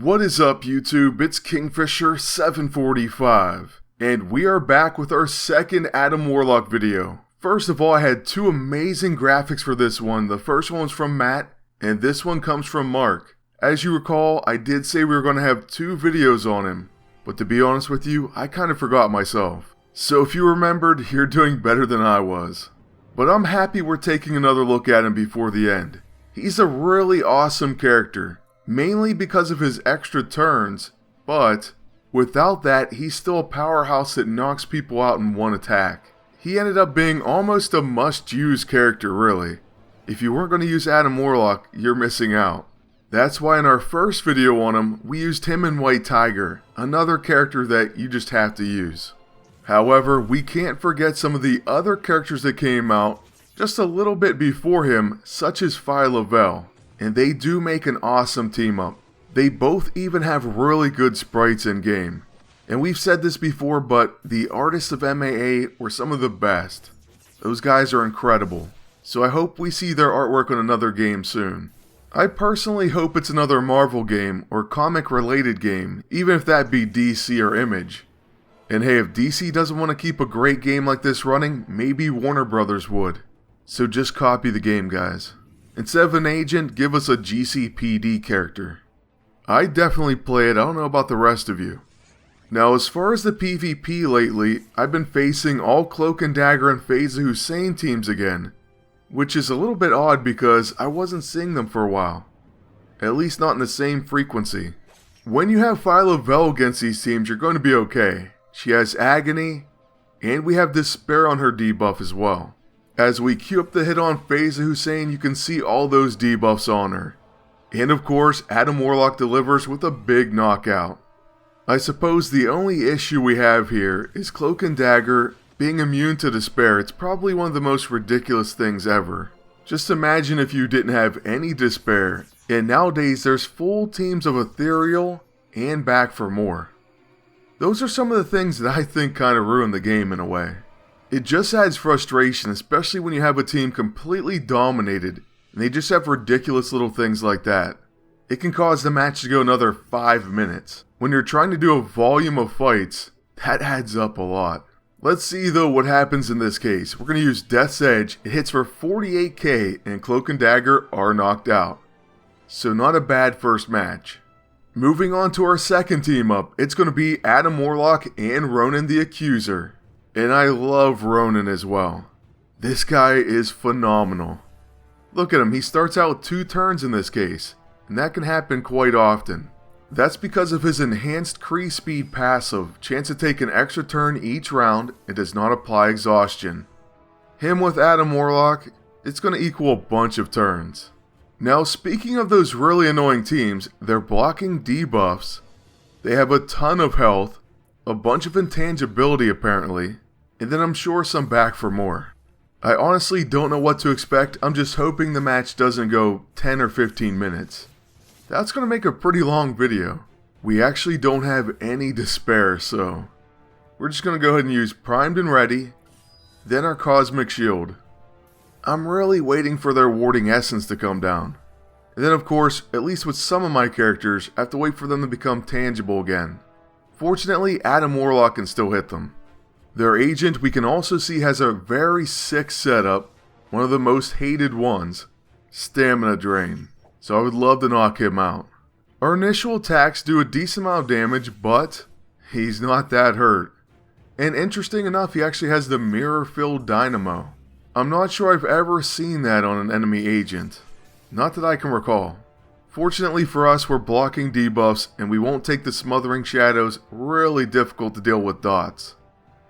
What is up, YouTube? It's Kingfisher745, and we are back with our second Adam Warlock video. First of all, I had two amazing graphics for this one. The first one was from Matt, and this one comes from Mark. As you recall, I did say we were going to have two videos on him, but to be honest with you, I kind of forgot myself. So if you remembered, you're doing better than I was. But I'm happy we're taking another look at him before the end. He's a really awesome character. Mainly because of his extra turns, but without that, he's still a powerhouse that knocks people out in one attack. He ended up being almost a must-use character, really. If you weren't going to use Adam Warlock, you're missing out. That's why in our first video on him, we used him and White Tiger, another character that you just have to use. However, we can't forget some of the other characters that came out just a little bit before him, such as Phyla-Vell. And they do make an awesome team up. They both even have really good sprites in game. And we've said this before, but the artists of MAA were some of the best. Those guys are incredible. So I hope we see their artwork on another game soon. I personally hope it's another Marvel game or comic related game, even if that be DC or Image. And hey, if DC doesn't want to keep a great game like this running, maybe Warner Brothers would. So just copy the game, guys. Instead of an agent, give us a GCPD character. I definitely play it, I don't know about the rest of you. Now as far as the PvP lately, I've been facing all Cloak and Dagger and Faiza Hussein teams again. Which is a little bit odd because I wasn't seeing them for a while. At least not in the same frequency. When you have Phyla-Vell against these teams, you're going to be okay. She has Agony, and we have Despair on her debuff as well. As we queue up the hit on Faiza Hussein, you can see all those debuffs on her. And of course, Adam Warlock delivers with a big knockout. I suppose the only issue we have here is Cloak and Dagger being immune to Despair. It's probably one of the most ridiculous things ever. Just imagine if you didn't have any Despair, and nowadays there's full teams of Ethereal and Back for More. Those are some of the things that I think kind of ruin the game in a way. It just adds frustration, especially when you have a team completely dominated and they just have ridiculous little things like that. It can cause the match to go another 5 minutes. When you're trying to do a volume of fights, that adds up a lot. Let's see though what happens in this case. We're going to use Death's Edge. It hits for 48k and Cloak and Dagger are knocked out. So not a bad first match. Moving on to our second team up, it's going to be Adam Warlock and Ronan the Accuser. And I love Ronan as well. This guy is phenomenal. Look at him, he starts out with 2 turns in this case, and that can happen quite often. That's because of his enhanced Kree speed passive, chance to take an extra turn each round, and does not apply exhaustion. Him with Adam Warlock, it's going to equal a bunch of turns. Now speaking of those really annoying teams, they're blocking debuffs. They have a ton of health, a bunch of intangibility apparently, and then I'm sure some Back for More. I honestly don't know what to expect, I'm just hoping the match doesn't go 10 or 15 minutes. That's going to make a pretty long video. We actually don't have any Despair, so we're just going to go ahead and use Primed and Ready, then our Cosmic Shield. I'm really waiting for their Warding Essence to come down. And then of course, at least with some of my characters, I have to wait for them to become tangible again. Fortunately, Adam Warlock can still hit them. Their agent we can also see has a very sick setup, one of the most hated ones, Stamina Drain. So I would love to knock him out. Our initial attacks do a decent amount of damage, but he's not that hurt. And interesting enough, he actually has the Mirror-Filled Dynamo. I'm not sure I've ever seen that on an enemy agent. Not that I can recall. Fortunately for us, we're blocking debuffs, and we won't take the Smothering Shadows, really difficult to deal with dots.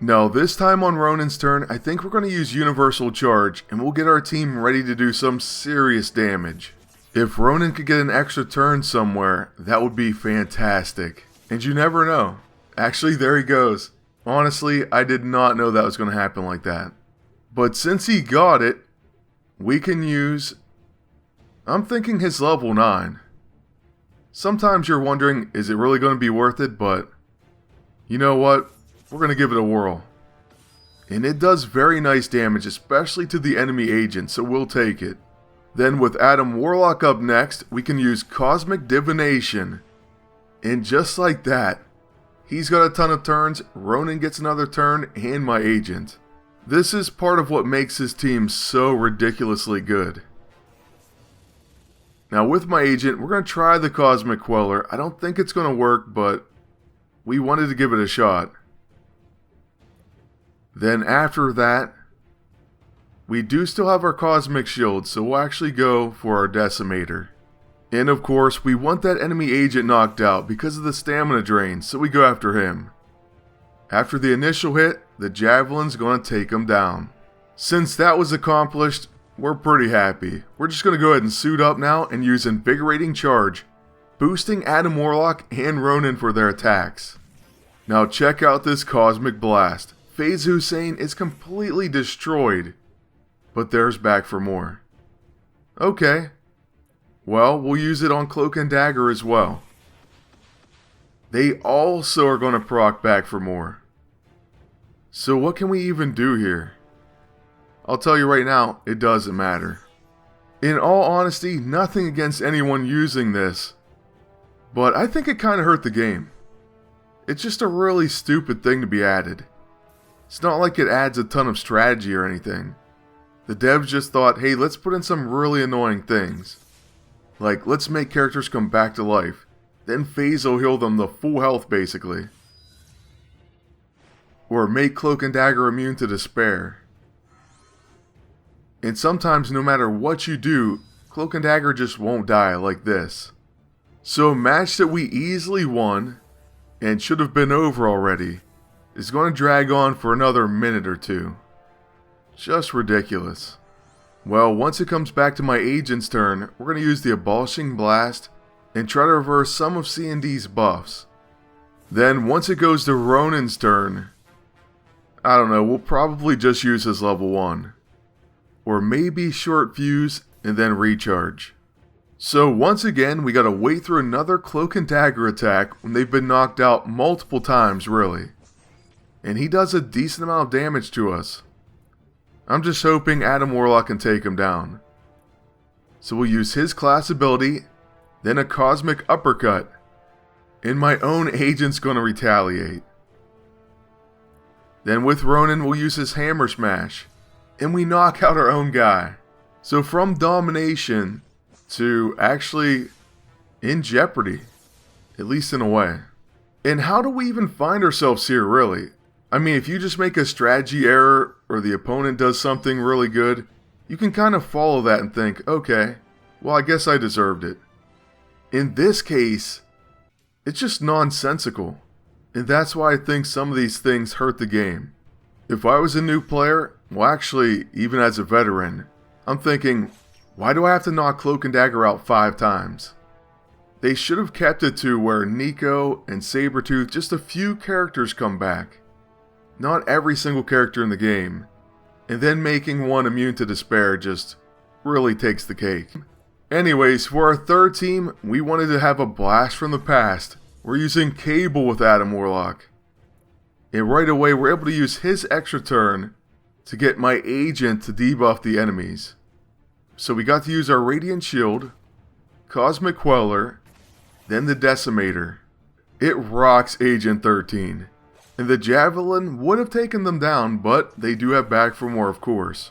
Now this time on Ronan's turn, I think we're going to use Universal Charge, and we'll get our team ready to do some serious damage. If Ronan could get an extra turn somewhere, that would be fantastic. And you never know. Actually, there he goes. Honestly, I did not know that was going to happen like that. But since he got it, we can use... I'm thinking his level 9. Sometimes you're wondering, is it really going to be worth it? But you know what? We're going to give it a whirl. And it does very nice damage, especially to the enemy agent, so we'll take it. Then with Adam Warlock up next, we can use Cosmic Divination. And just like that, he's got a ton of turns, Ronan gets another turn, and my agent. This is part of what makes his team so ridiculously good. Now with my agent, we're going to try the Cosmic Queller. I don't think it's going to work, but we wanted to give it a shot. Then after that, we do still have our Cosmic Shield, so we'll actually go for our Decimator. And of course, we want that enemy agent knocked out because of the stamina drain, so we go after him. After the initial hit, the Javelin's going to take him down. Since that was accomplished, we're pretty happy. We're just going to go ahead and suit up now and use Invigorating Charge, boosting Adam Warlock and Ronan for their attacks. Now check out this Cosmic Blast. Faiza Hussein is completely destroyed, but there's back for more. Okay. Well, we'll use it on Cloak and Dagger as well. They also are going to proc back for more. So what can we even do here? I'll tell you right now, it doesn't matter. In all honesty, nothing against anyone using this, but I think it kind of hurt the game. It's just a really stupid thing to be added. It's not like it adds a ton of strategy or anything. The devs just thought, hey, let's put in some really annoying things. Like, let's make characters come back to life. Then Phase will heal them to full health, basically. Or make Cloak and Dagger immune to despair. And sometimes, no matter what you do, Cloak and Dagger just won't die like this. So a match that we easily won, and should have been over already, is going to drag on for another minute or two. Just ridiculous. Well, once it comes back to my agent's turn, we're going to use the Abolishing Blast and try to reverse some of C&D's buffs. Then, once it goes to Ronan's turn, I don't know, we'll probably just use his level 1. Or maybe Short Fuse and then Recharge. So once again, we gotta wait through another Cloak and Dagger attack when they've been knocked out multiple times, really. And he does a decent amount of damage to us. I'm just hoping Adam Warlock can take him down. So we'll use his class ability, then a Cosmic Uppercut. And my own agent's gonna retaliate. Then with Ronan, we'll use his Hammer Smash. And we knock out our own guy. So from domination to actually in jeopardy. At least in a way. And how do we even find ourselves here, really? I mean, if you just make a strategy error or the opponent does something really good, you can kind of follow that and think, okay, well, I guess I deserved it. In this case, it's just nonsensical. And that's why I think some of these things hurt the game. If I was a new player, well, actually, even as a veteran, I'm thinking, why do I have to knock Cloak and Dagger out 5 times? They should have kept it to where Neeko and Sabretooth, just a few characters come back. Not every single character in the game. And then making one immune to despair just really takes the cake. Anyways, for our third team, we wanted to have a blast from the past. We're using Cable with Adam Warlock. And right away, we're able to use his extra turn to get my agent to debuff the enemies. So we got to use our Radiant Shield, Cosmic Queller, then the Decimator. It rocks Agent 13. And the Javelin would have taken them down, but they do have back for more, of course.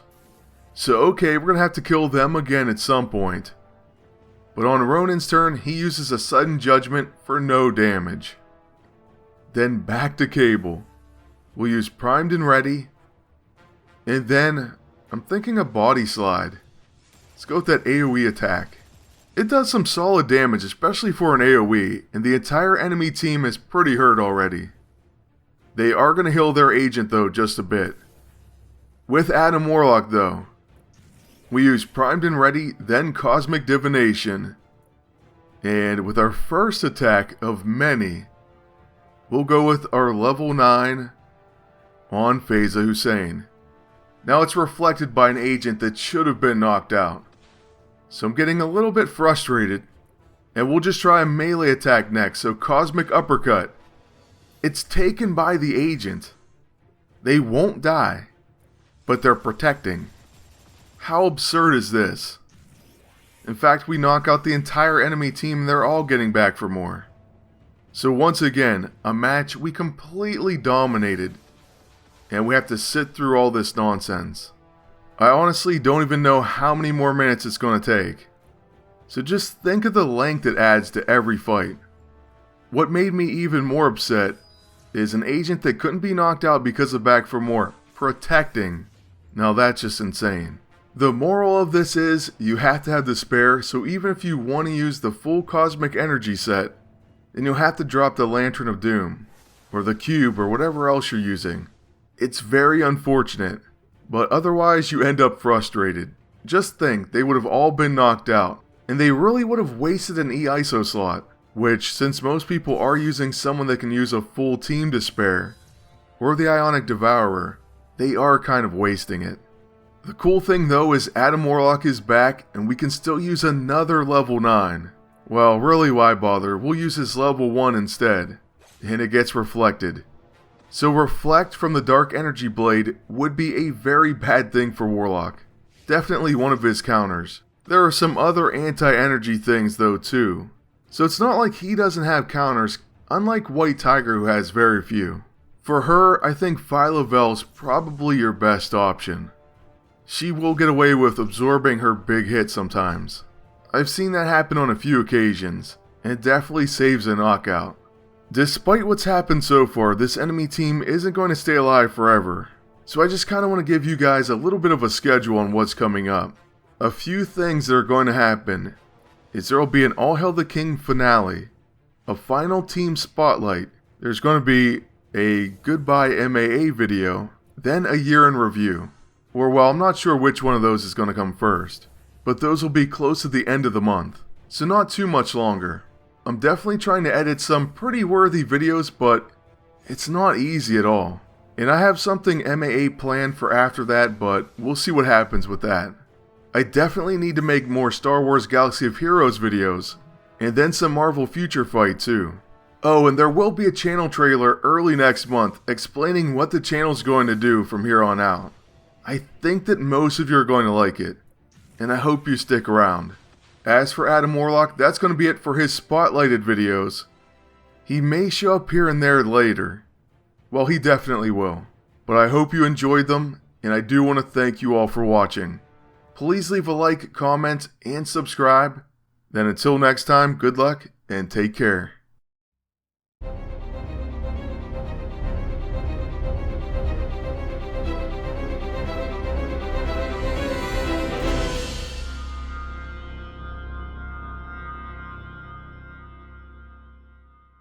So okay, we're going to have to kill them again at some point. But on Ronan's turn, he uses a Sudden Judgment for no damage. Then back to Cable. We'll use Primed and Ready. And then, I'm thinking a Body Slide. Let's go with that AoE attack. It does some solid damage, especially for an AoE, and the entire enemy team is pretty hurt already. They are going to heal their agent though, just a bit. With Adam Warlock though, we use Primed and Ready, then Cosmic Divination. And with our first attack of many, we'll go with our level 9 on Faiza Hussein. Now it's reflected by an agent that should have been knocked out. So I'm getting a little bit frustrated. And we'll just try a melee attack next, so Cosmic Uppercut. It's taken by the agent. They won't die, but they're protecting. How absurd is this? In fact, we knock out the entire enemy team and they're all getting back for more. So once again, a match we completely dominated, and we have to sit through all this nonsense. I honestly don't even know how many more minutes it's going to take. So just think of the length it adds to every fight. What made me even more upset is an agent that couldn't be knocked out because of Back for More protecting. Now that's just insane. The moral of this is you have to have the spare, so even if you want to use the full cosmic energy set, then you'll have to drop the Lantern of Doom, or the cube, or whatever else you're using. It's very unfortunate, but otherwise you end up frustrated. Just think, they would have all been knocked out, and they really would have wasted an E-ISO slot, which, since most people are using someone that can use a full team to spare, or the Ionic Devourer, they are kind of wasting it. The cool thing though is Adam Warlock is back, and we can still use another level 9. Well, really, why bother? We'll use his level 1 instead, and it gets reflected. So Reflect from the Dark Energy Blade would be a very bad thing for Warlock. Definitely one of his counters. There are some other anti-energy things though too. So it's not like he doesn't have counters, unlike White Tiger who has very few. For her, I think Phyla-Vel's probably your best option. She will get away with absorbing her big hit sometimes. I've seen that happen on a few occasions, and it definitely saves a knockout. Despite what's happened so far, this enemy team isn't going to stay alive forever, so I just kind of want to give you guys a little bit of a schedule on what's coming up. A few things that are going to happen is there will be an All Hail the King finale, a final team spotlight, there's going to be a goodbye MAA video, then a year in review. Or well, I'm not sure which one of those is going to come first, but those will be close to the end of the month, so not too much longer. I'm definitely trying to edit some pretty worthy videos, but it's not easy at all. And I have something MAA planned for after that, but we'll see what happens with that. I definitely need to make more Star Wars Galaxy of Heroes videos, and then some Marvel Future Fight too. Oh, and there will be a channel trailer early next month explaining what the channel's going to do from here on out. I think that most of you are going to like it, and I hope you stick around. As for Adam Warlock, that's going to be it for his spotlighted videos. He may show up here and there later. Well, he definitely will. But I hope you enjoyed them, and I do want to thank you all for watching. Please leave a like, comment, and subscribe. Then until next time, good luck, and take care.